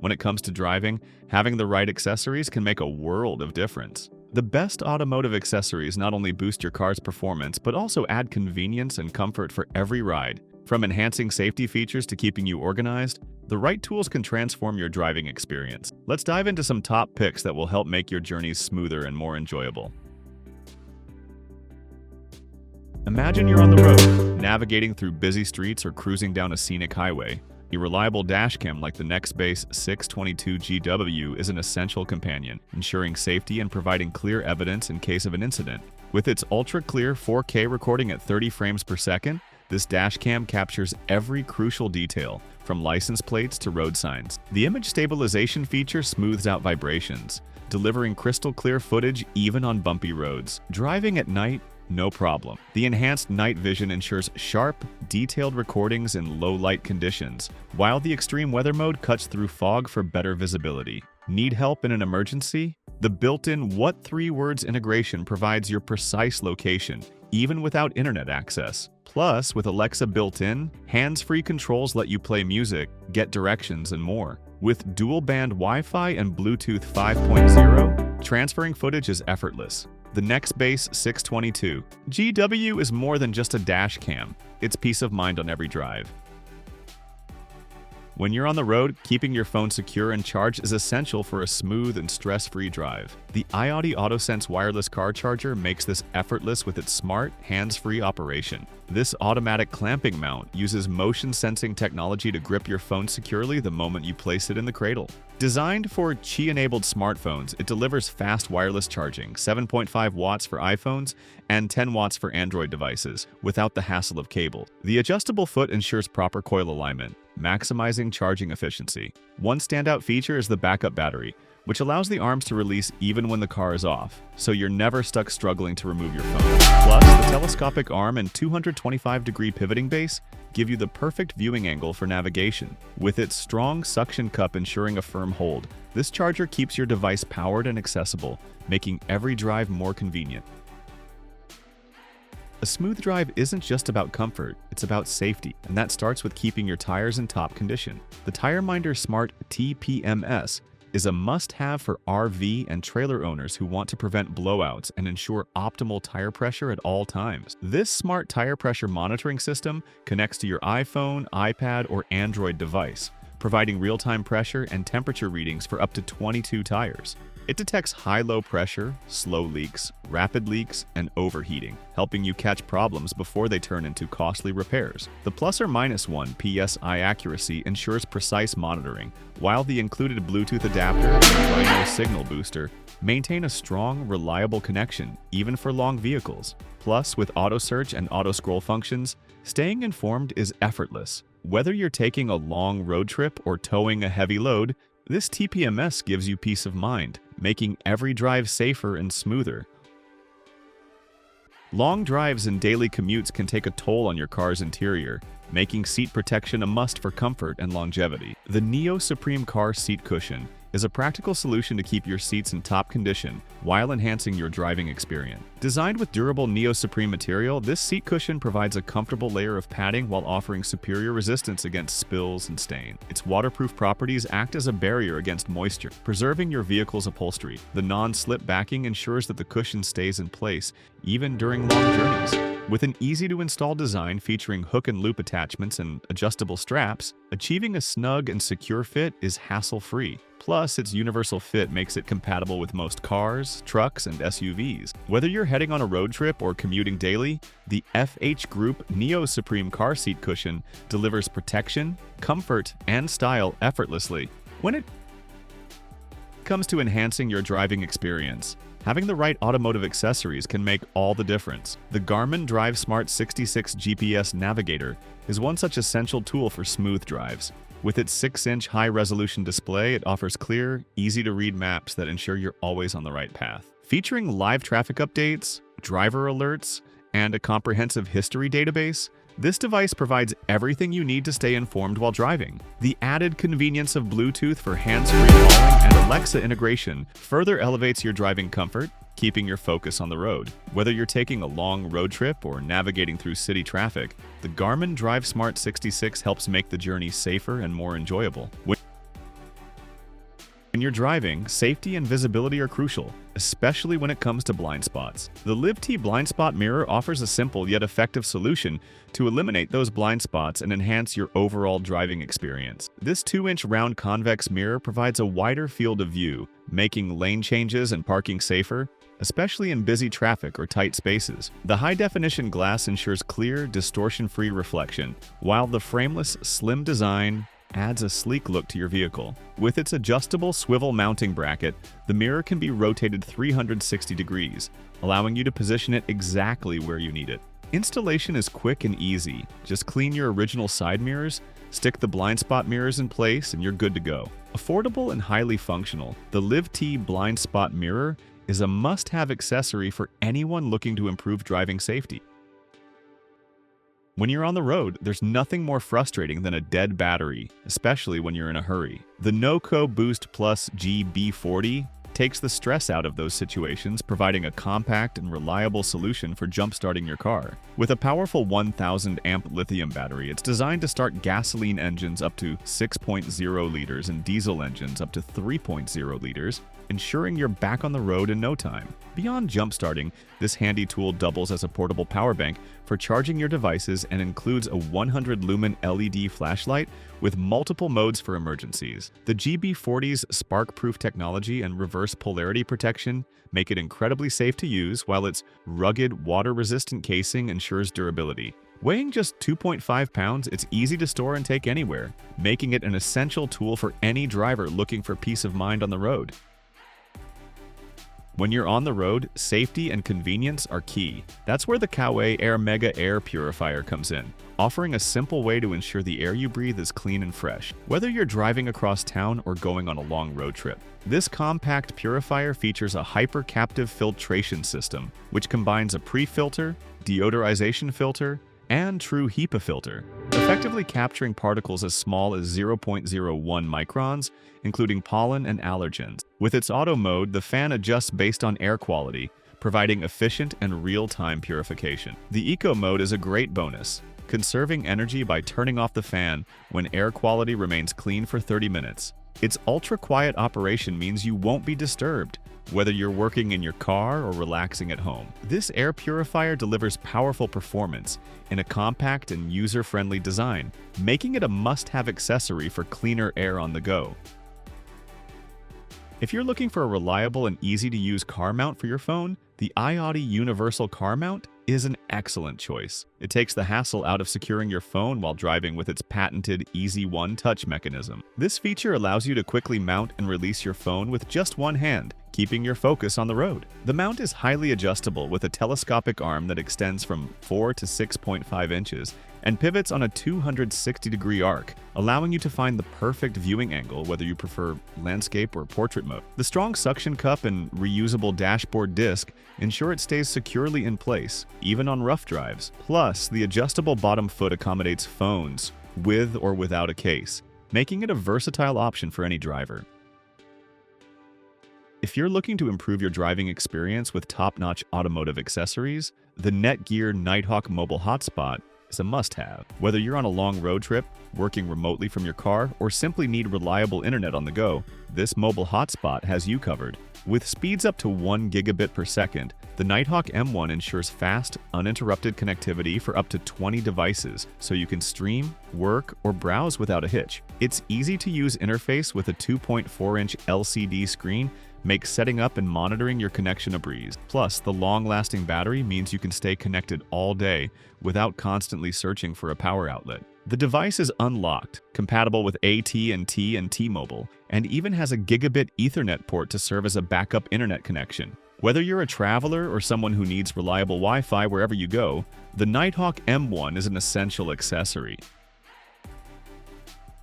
When it comes to driving, having the right accessories can make a world of difference. The best automotive accessories not only boost your car's performance, but also add convenience and comfort for every ride. From enhancing safety features to keeping you organized, the right tools can transform your driving experience. Let's dive into some top picks that will help make your journeys smoother and more enjoyable. Imagine you're on the road, navigating through busy streets or cruising down a scenic highway. A reliable dashcam like the NEXTBASE 622GW is an essential companion, ensuring safety and providing clear evidence in case of an incident. With its ultra-clear 4K recording at 30 frames per second, this dashcam captures every crucial detail, from license plates to road signs. The image stabilization feature smooths out vibrations, delivering crystal-clear footage even on bumpy roads. Driving at night? No problem. The enhanced night vision ensures sharp, detailed recordings in low-light conditions, while the extreme weather mode cuts through fog for better visibility. Need help in an emergency? The built-in What 3 Words integration provides your precise location, even without internet access. Plus, with Alexa built-in, hands-free controls let you play music, get directions, and more. With dual-band Wi-Fi and Bluetooth 5.0, transferring footage is effortless. The NEXTBASE 622 GW is more than just a dash cam. It's peace of mind on every drive. When you're on the road, keeping your phone secure and charged is essential for a smooth and stress-free drive. The IOTTIE AutoSense wireless car charger makes this effortless with its smart, hands-free operation. This automatic clamping mount uses motion-sensing technology to grip your phone securely the moment you place it in the cradle. Designed for Qi-enabled smartphones, it delivers fast wireless charging, 7.5 watts for iPhones and 10 watts for Android devices, without the hassle of cable. The adjustable foot ensures proper coil alignment, maximizing charging efficiency. One standout feature is the backup battery, which allows the arms to release even when the car is off, so you're never stuck struggling to remove your phone. Plus, the telescopic arm and 225-degree pivoting base give you the perfect viewing angle for navigation. With its strong suction cup ensuring a firm hold, this charger keeps your device powered and accessible, making every drive more convenient. A smooth drive isn't just about comfort, it's about safety, and that starts with keeping your tires in top condition. The TIREMINDER Smart TPMS is a must-have for RV and trailer owners who want to prevent blowouts and ensure optimal tire pressure at all times. This smart tire pressure monitoring system connects to your iPhone, iPad, or Android device, providing real-time pressure and temperature readings for up to 22 tires. It detects high-low pressure, slow leaks, rapid leaks, and overheating, helping you catch problems before they turn into costly repairs. The plus or minus 1 PSI accuracy ensures precise monitoring, while the included Bluetooth adapter and Rhino signal booster maintain a strong, reliable connection, even for long vehicles. Plus, with auto search and auto scroll functions, staying informed is effortless. Whether you're taking a long road trip or towing a heavy load, this TPMS gives you peace of mind, making every drive safer and smoother. Long drives and daily commutes can take a toll on your car's interior, making seat protection a must for comfort and longevity. The NEOSUPREME car seat cushion is a practical solution to keep your seats in top condition while enhancing your driving experience. Designed with durable NEOSUPREME material, this seat cushion provides a comfortable layer of padding while offering superior resistance against spills and stain. Its waterproof properties act as a barrier against moisture, preserving your vehicle's upholstery. The non-slip backing ensures that the cushion stays in place even during long journeys. With an easy-to-install design featuring hook and loop attachments and adjustable straps, achieving a snug and secure fit is hassle-free. Plus, its universal fit makes it compatible with most cars, trucks, and SUVs. Whether you're heading on a road trip or commuting daily, the FH Group NEOSUPREME car seat cushion delivers protection, comfort, and style effortlessly. When it comes to enhancing your driving experience, having the right automotive accessories can make all the difference. The GARMIN DRIVESMART 66 GPS Navigator is one such essential tool for smooth drives. With its 6-inch high-resolution display, it offers clear, easy-to-read maps that ensure you're always on the right path. Featuring live traffic updates, driver alerts, and a comprehensive history database, this device provides everything you need to stay informed while driving. The added convenience of Bluetooth for hands-free calling and Alexa integration further elevates your driving comfort, keeping your focus on the road. Whether you're taking a long road trip or navigating through city traffic, the GARMIN DRIVESMART 66 helps make the journey safer and more enjoyable. When you're driving, safety and visibility are crucial, especially when it comes to blind spots. The LIVTEE blind spot mirror offers a simple yet effective solution to eliminate those blind spots and enhance your overall driving experience. This 2-inch round convex mirror provides a wider field of view, making lane changes and parking safer, especially in busy traffic or tight spaces. The high-definition glass ensures clear, distortion-free reflection, while the frameless, slim design adds a sleek look to your vehicle. With its adjustable swivel mounting bracket, the mirror can be rotated 360 degrees, allowing you to position it exactly where you need it. Installation is quick and easy. Just clean your original side mirrors, stick the blind spot mirrors in place, and you're good to go. Affordable and highly functional, the LIVTEE blind spot mirror is a must-have accessory for anyone looking to improve driving safety. When you're on the road, there's nothing more frustrating than a dead battery, especially when you're in a hurry. The NOCO Boost Plus GB40 takes the stress out of those situations, providing a compact and reliable solution for jump-starting your car. With a powerful 1,000-amp lithium battery, it's designed to start gasoline engines up to 6.0 liters and diesel engines up to 3.0 liters, ensuring you're back on the road in no time. Beyond jump-starting, this handy tool doubles as a portable power bank for charging your devices and includes a 100-lumen LED flashlight with multiple modes for emergencies. The GB40's spark-proof technology and reverse polarity protection make it incredibly safe to use, while its rugged, water-resistant casing ensures durability. Weighing just 2.5 pounds, it's easy to store and take anywhere, making it an essential tool for any driver looking for peace of mind on the road. When you're on the road, safety and convenience are key. That's where the COWAY AIRMEGA air purifier comes in, offering a simple way to ensure the air you breathe is clean and fresh, whether you're driving across town or going on a long road trip. This compact purifier features a hyper-captive filtration system, which combines a pre-filter, deodorization filter, and true HEPA filter, effectively capturing particles as small as 0.01 microns, including pollen and allergens. With its auto mode, the fan adjusts based on air quality, providing efficient and real-time purification. The eco mode is a great bonus, conserving energy by turning off the fan when air quality remains clean for 30 minutes. Its ultra-quiet operation means you won't be disturbed, whether you're working in your car or relaxing at home. This air purifier delivers powerful performance in a compact and user-friendly design, making it a must-have accessory for cleaner air on the go. If you're looking for a reliable and easy-to-use car mount for your phone, the IOTTIE Universal Car Mount is an excellent choice. It takes the hassle out of securing your phone while driving with its patented Easy One touch mechanism. This feature allows you to quickly mount and release your phone with just one hand, keeping your focus on the road. The mount is highly adjustable with a telescopic arm that extends from 4 to 6.5 inches and pivots on a 260-degree arc, allowing you to find the perfect viewing angle whether you prefer landscape or portrait mode. The strong suction cup and reusable dashboard disc ensure it stays securely in place, even on rough drives. Plus, the adjustable bottom foot accommodates phones with or without a case, making it a versatile option for any driver. If you're looking to improve your driving experience with top-notch automotive accessories, the NETGEAR NIGHTHAWK mobile hotspot is a must-have. Whether you're on a long road trip, working remotely from your car, or simply need reliable internet on the go, this mobile hotspot has you covered. With speeds up to 1 gigabit per second, the NIGHTHAWK M1 ensures fast, uninterrupted connectivity for up to 20 devices, so you can stream, work, or browse without a hitch. Its easy-to-use interface with a 2.4-inch LCD screen makes setting up and monitoring your connection a breeze. Plus, the long-lasting battery means you can stay connected all day without constantly searching for a power outlet. The device is unlocked, compatible with AT&T and T-Mobile, and even has a gigabit Ethernet port to serve as a backup internet connection. Whether you're a traveler or someone who needs reliable Wi-Fi wherever you go, the NIGHTHAWK M1 is an essential accessory.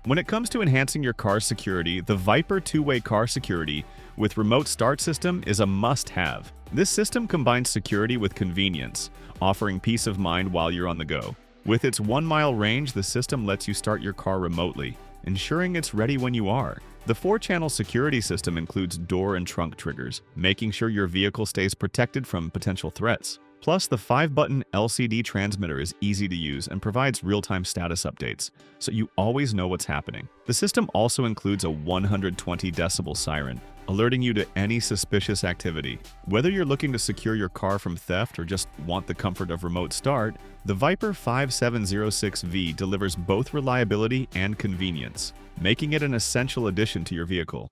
When it comes to enhancing your car's security, the Viper two-way car security with remote start system is a must-have. This system combines security with convenience, offering peace of mind while you're on the go. With its 1-mile range, the system lets you start your car remotely, ensuring it's ready when you are. The 4-channel security system includes door and trunk triggers, making sure your vehicle stays protected from potential threats. Plus, the 5-button LCD transmitter is easy to use and provides real-time status updates, so you always know what's happening. The system also includes a 120 decibel siren, alerting you to any suspicious activity. Whether you're looking to secure your car from theft or just want the comfort of remote start, the Viper 5706V delivers both reliability and convenience, making it an essential addition to your vehicle.